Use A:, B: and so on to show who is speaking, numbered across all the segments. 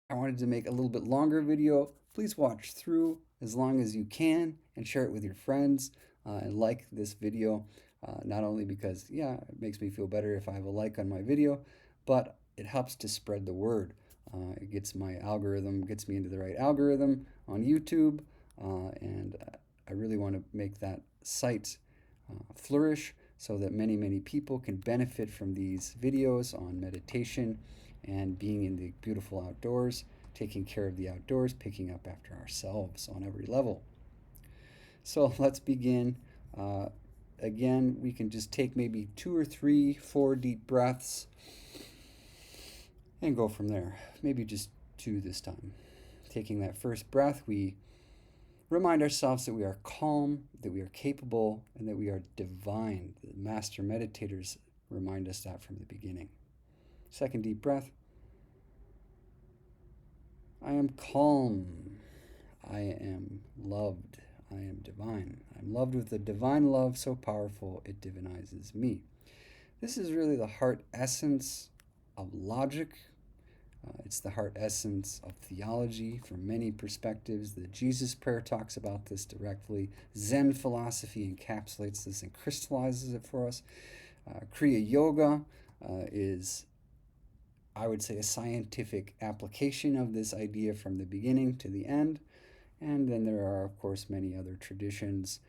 A: I wanted to make a little bit longer video. Please watch through as long as you can and share it with your friends and like this video. Not only because, yeah, it makes me feel better if I have a like on my video, but it helps to spread the word. It gets my algorithm, gets me into the right algorithm on YouTube, and I really want to make that site flourish so that many, many people can benefit from these videos on meditation and being in the beautiful outdoors, taking care of the outdoors, picking up after ourselves on every level. So let's begin. Uh, Again, we can just take maybe 2 or 3, 4 deep breaths and go from there. Maybe just 2 this time. Taking that first breath, we remind ourselves that we are calm, that we are capable, and that we are divine. The master meditators remind us that from the beginning. Second deep breath. I am calm. I am loved. I am divine. I'm loved with a divine love so powerful it divinizes me. This is really the heart essence of logic. It's the heart essence of theology from many perspectives. The Jesus Prayer talks about this directly. Zen philosophy encapsulates this and crystallizes it for us. Kriya Yoga is, I would say, a scientific application of this idea from the beginning to the end. And then there are, of course, many other traditions,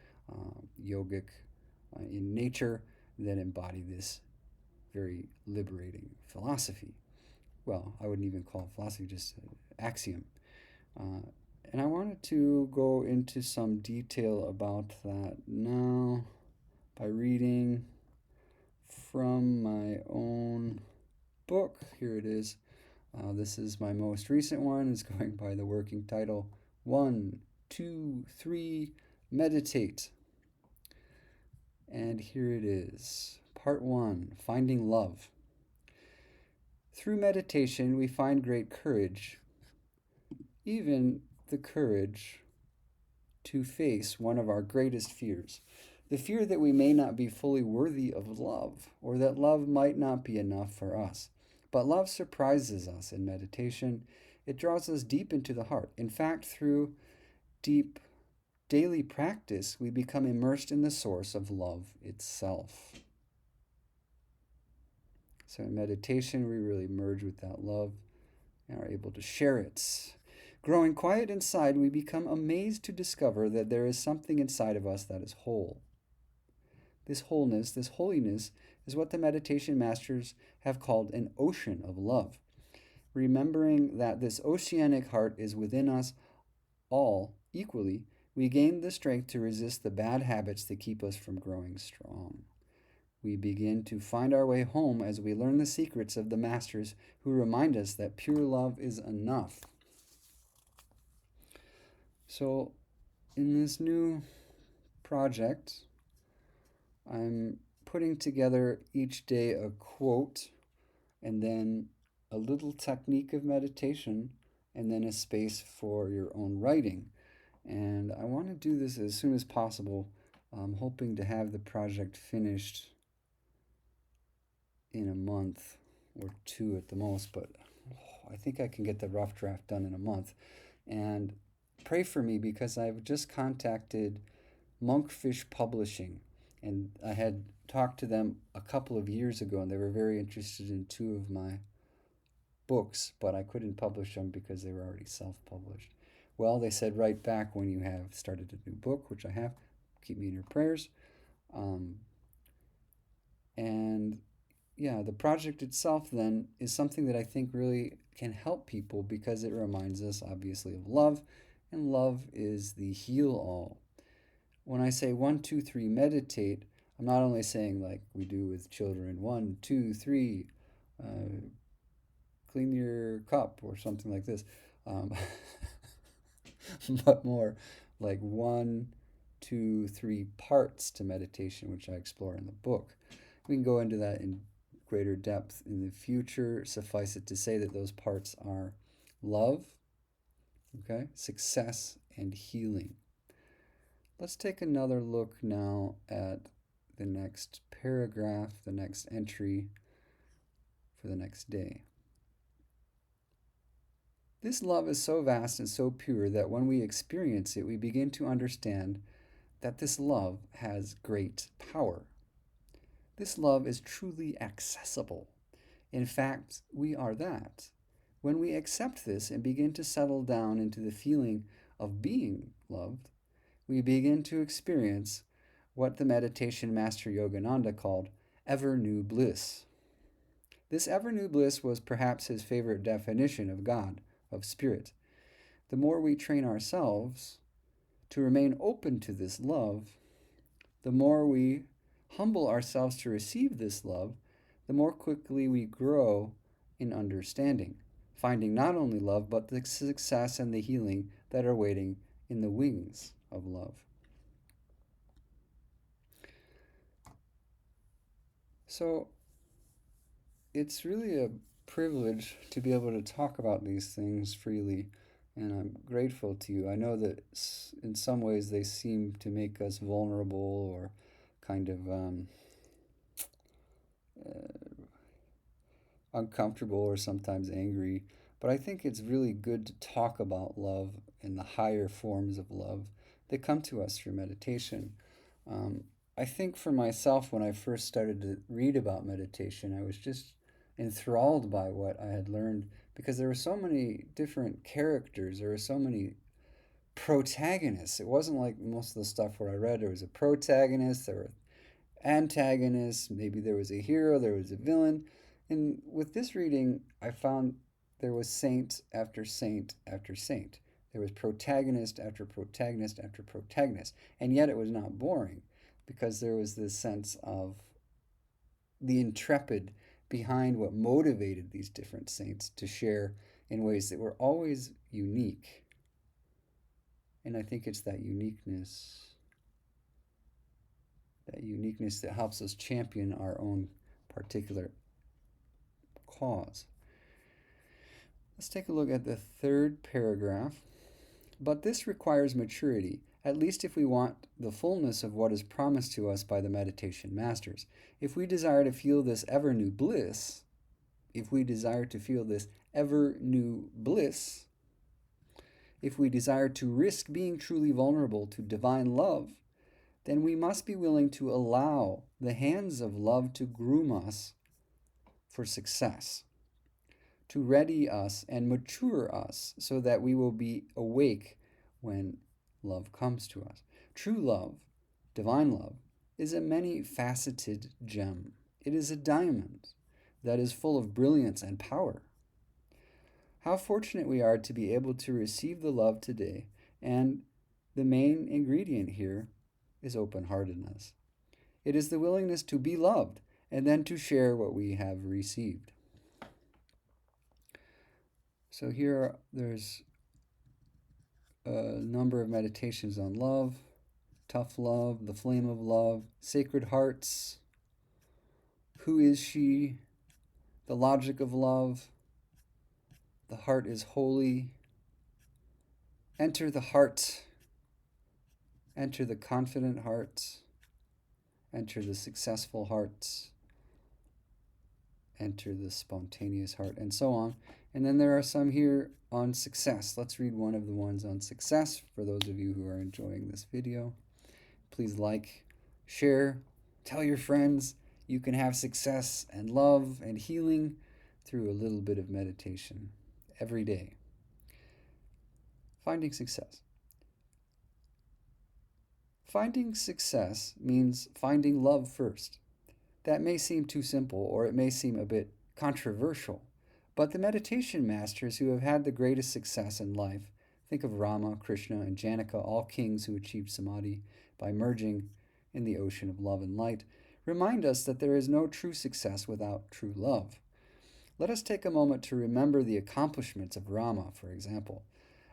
A: yogic in nature, that embody this very liberating philosophy. Well, I wouldn't even call it philosophy, just axiom. Uh, and I wanted to go into some detail about that now by reading from my own book. Here it is. This is my most recent one. It's going by the working title 1, 2, 3, Meditate. And here it is. Part 1, Finding Love. Through meditation, we find great courage, even the courage to face one of our greatest fears, the fear that we may not be fully worthy of love, or that love might not be enough for us. But love surprises us in meditation. It draws us deep into the heart. In fact, through deep daily practice, we become immersed in the source of love itself. So in meditation, we really merge with that love and are able to share it. Growing quiet inside, we become amazed to discover that there is something inside of us that is whole. This wholeness, this holiness, is what the meditation masters have called an ocean of love. Remembering that this oceanic heart is within us all equally, we gain the strength to resist the bad habits that keep us from growing strong. We begin to find our way home as we learn the secrets of the masters who remind us that pure love is enough. So, in this new project, I'm putting together each day a quote and then a little technique of meditation and then a space for your own writing. And I want to do this as soon as possible. I'm hoping to have the project finished in a month or 2 at the most, but I think I can get the rough draft done in a month. And pray for me because I've just contacted Monkfish Publishing, and I had talked to them a couple of years ago, and they were very interested in 2 of my books, but I couldn't publish them because they were already self-published. Well, they said write back when you have started a new book, which I have. Keep me in your prayers. Um, and yeah, the project itself then is something that I think really can help people because it reminds us, obviously, of love, and love is the heal all. When I say 1, 2, 3, meditate, I'm not only saying like we do with children, 1, 2, 3, clean your cup or something like this, um, but more like 1, 2, 3 parts to meditation, which I explore in the book. We can go into that in greater depth in the future. Suffice it to say that those parts are love, okay, success, and healing. Let's take another look now at the next paragraph, the next entry for the next day. This love is so vast and so pure that when we experience it, we begin to understand that this love has great power. This love is truly accessible. In fact, we are that. When we accept this and begin to settle down into the feeling of being loved, we begin to experience what the meditation master Yogananda called ever new bliss. This ever new bliss was perhaps his favorite definition of God, of spirit. The more we train ourselves to remain open to this love, the more we humble ourselves to receive this love, the more quickly we grow in understanding, finding not only love, but the success and the healing that are waiting in the wings of love. So it's really a privilege to be able to talk about these things freely, and I'm grateful to you. I know that in some ways they seem to make us vulnerable or kind of uncomfortable or sometimes angry, but I think it's really good to talk about love and the higher forms of love that come to us through meditation. Um, I think for myself, when I first started to read about meditation, I was just enthralled by what I had learned because there were so many different characters, there were so many protagonists. It wasn't like most of the stuff where I read, there was a protagonist, there were antagonists, maybe there was a hero, there was a villain. And with this reading, I found there was saint after saint after saint. There was protagonist after protagonist after protagonist. And yet it was not boring because there was this sense of the intrepid behind what motivated these different saints to share in ways that were always unique. And I think it's that uniqueness that helps us champion our own particular cause. Let's take a look at the third paragraph. But this requires maturity, at least if we want the fullness of what is promised to us by the meditation masters. If we desire to feel this ever new bliss, if we desire to risk being truly vulnerable to divine love, then we must be willing to allow the hands of love to groom us for success, to ready us and mature us so that we will be awake when love comes to us. True love, divine love, is a many-faceted gem. It is a diamond that is full of brilliance and power. How fortunate we are to be able to receive the love today, and the main ingredient here is open-heartedness. It is the willingness to be loved and then to share what we have received. So here there's a number of meditations on love, tough love, the flame of love, sacred hearts, who is she, the logic of love, the heart is holy, enter the heart, enter the confident heart, enter the successful heart, enter the spontaneous heart, and so on. And then there are some here on success. Let's read one of the ones on success for those of you who are enjoying this video. Please like, share, tell your friends you can have success and love and healing through a little bit of meditation every day. Finding success. Finding success means finding love first. That may seem too simple, or it may seem a bit controversial, but the meditation masters who have had the greatest success in life, think of Rama, Krishna, and Janaka, all kings who achieved samadhi by merging in the ocean of love and light, remind us that there is no true success without true love. Let us take a moment to remember the accomplishments of Rama, for example.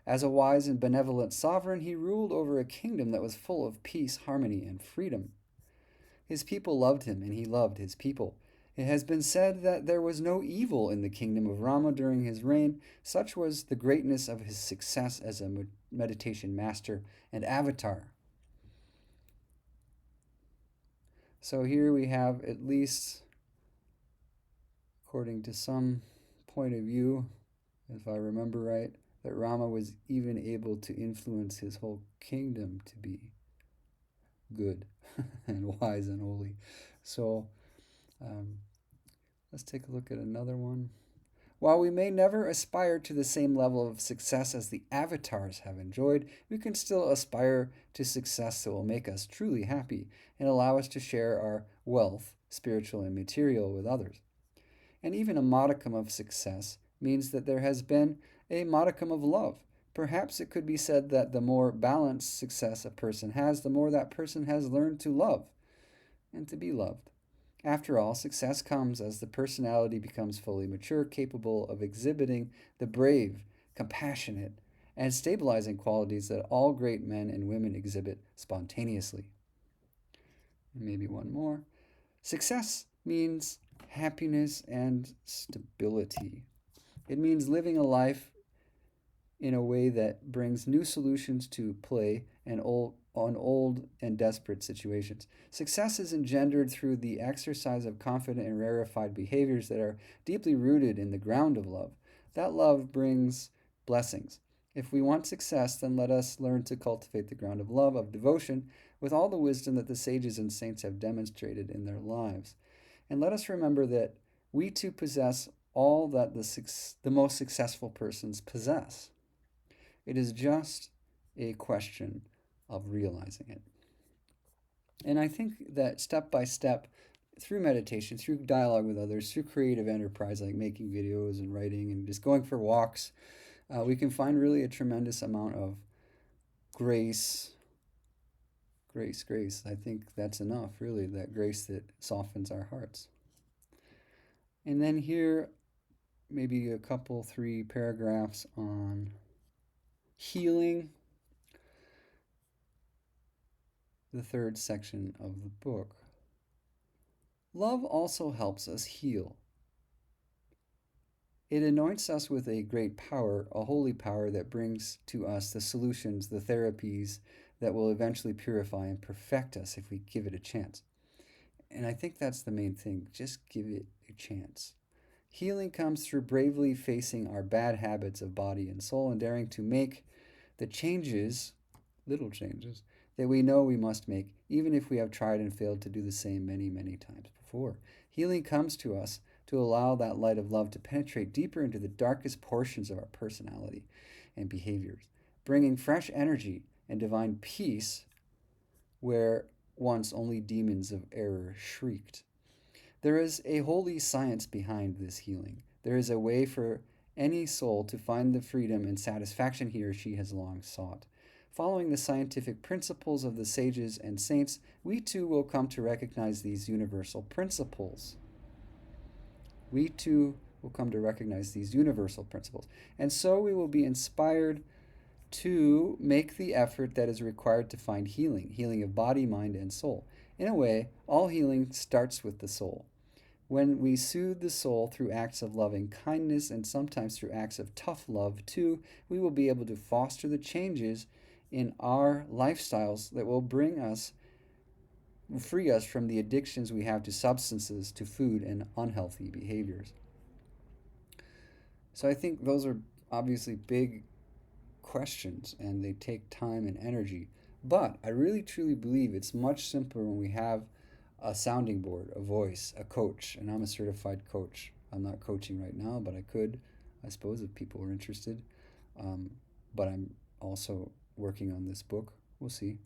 A: As a wise and benevolent sovereign, he ruled over a kingdom that was full of peace, harmony, and freedom. His people loved him, and he loved his people. It has been said that there was no evil in the kingdom of Rama during his reign. Such was the greatness of his success as a meditation master and avatar. So here we have, at least according to some point of view, if I remember right, that Rama was even able to influence his whole kingdom to be good and wise and holy. So um, let's take a look at another one. While we may never aspire to the same level of success as the avatars have enjoyed, we can still aspire to success that will make us truly happy and allow us to share our wealth, spiritual and material, with others. And even a modicum of success means that there has been a modicum of love. Perhaps it could be said that the more balanced success a person has, the more that person has learned to love and to be loved. After all, success comes as the personality becomes fully mature, capable of exhibiting the brave, compassionate, and stabilizing qualities that all great men and women exhibit spontaneously. Maybe one more. Success means happiness and stability. It means living a life in a way that brings new solutions to play on old and desperate situations. Success is engendered through the exercise of confident and rarefied behaviors that are deeply rooted in the ground of love. That love brings blessings. If we want success, then let us learn to cultivate the ground of love, of devotion, with all the wisdom that the sages and saints have demonstrated in their lives. And let us remember that we too possess all that the most successful persons possess. It is just a question of realizing it. And I think that step by step, through meditation, through dialogue with others, through creative enterprise like making videos and writing and just going for walks, we can find really a tremendous amount of grace. Grace. I think that's enough, really, that grace that softens our hearts. And then here, maybe a couple, 3 paragraphs on healing, the 3rd section of the book. Love also helps us heal. It anoints us with a great power, a holy power that brings to us the solutions, the therapies that will eventually purify and perfect us if we give it a chance. And I think that's the main thing. Just give it a chance. Healing comes through bravely facing our bad habits of body and soul and daring to make the changes, little changes, that we know we must make, even if we have tried and failed to do the same many, many times before. Healing comes to us to allow that light of love to penetrate deeper into the darkest portions of our personality and behaviors, bringing fresh energy and divine peace where once only demons of error shrieked. There is a holy science behind this healing. There is a way for any soul to find the freedom and satisfaction he or she has long sought. Following the scientific principles of the sages and saints, we too will come to recognize these universal principles. We too will come to recognize these universal principles. And so we will be inspired to make the effort that is required to find healing of body, mind, and soul. In a way, all healing starts with the soul. When we soothe the soul through acts of loving kindness and sometimes through acts of tough love too, we will be able to foster the changes in our lifestyles that will free us from the addictions we have to substances, to food, and unhealthy behaviors. So I think those are obviously big questions and they take time and energy. But I really truly believe it's much simpler when we have a sounding board, a voice, a coach, and I'm a certified coach. I'm not coaching right now, but I could, I suppose, if people are interested. But I'm also working on this book. We'll see.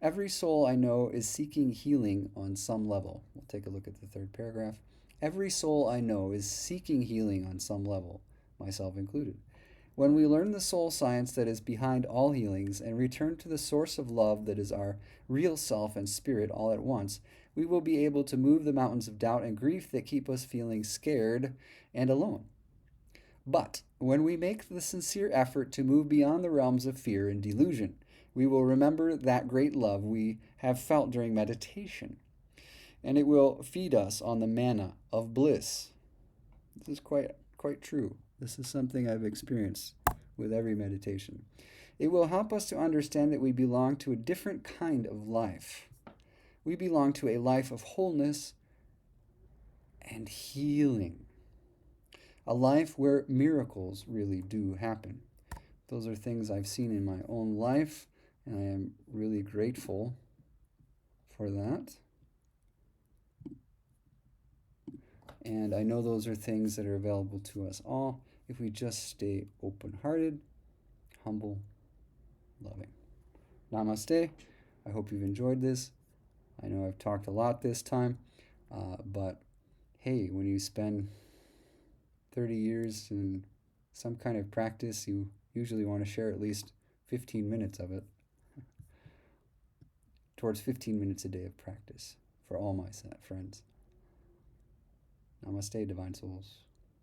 A: Every soul I know is seeking healing on some level. We'll take a look at the 3rd paragraph. Every soul I know is seeking healing on some level, myself included. When we learn the soul science that is behind all healings and return to the source of love that is our real self and spirit all at once, we will be able to move the mountains of doubt and grief that keep us feeling scared and alone. But when we make the sincere effort to move beyond the realms of fear and delusion, we will remember that great love we have felt during meditation, and it will feed us on the manna of bliss. This is quite true. This is something I've experienced with every meditation. It will help us to understand that we belong to a different kind of life. We belong to a life of wholeness and healing. a life where miracles really do happen. Those are things I've seen in my own life, and I am really grateful for that. And I know those are things that are available to us all if we just stay open hearted, humble, loving. Namaste. I hope you've enjoyed this. I know I've talked a lot this time, but hey, when you spend 30 years in some kind of practice, you usually want to share at least 15 minutes of it towards 15 minutes a day of practice for all my friends. Namaste, Divine Souls.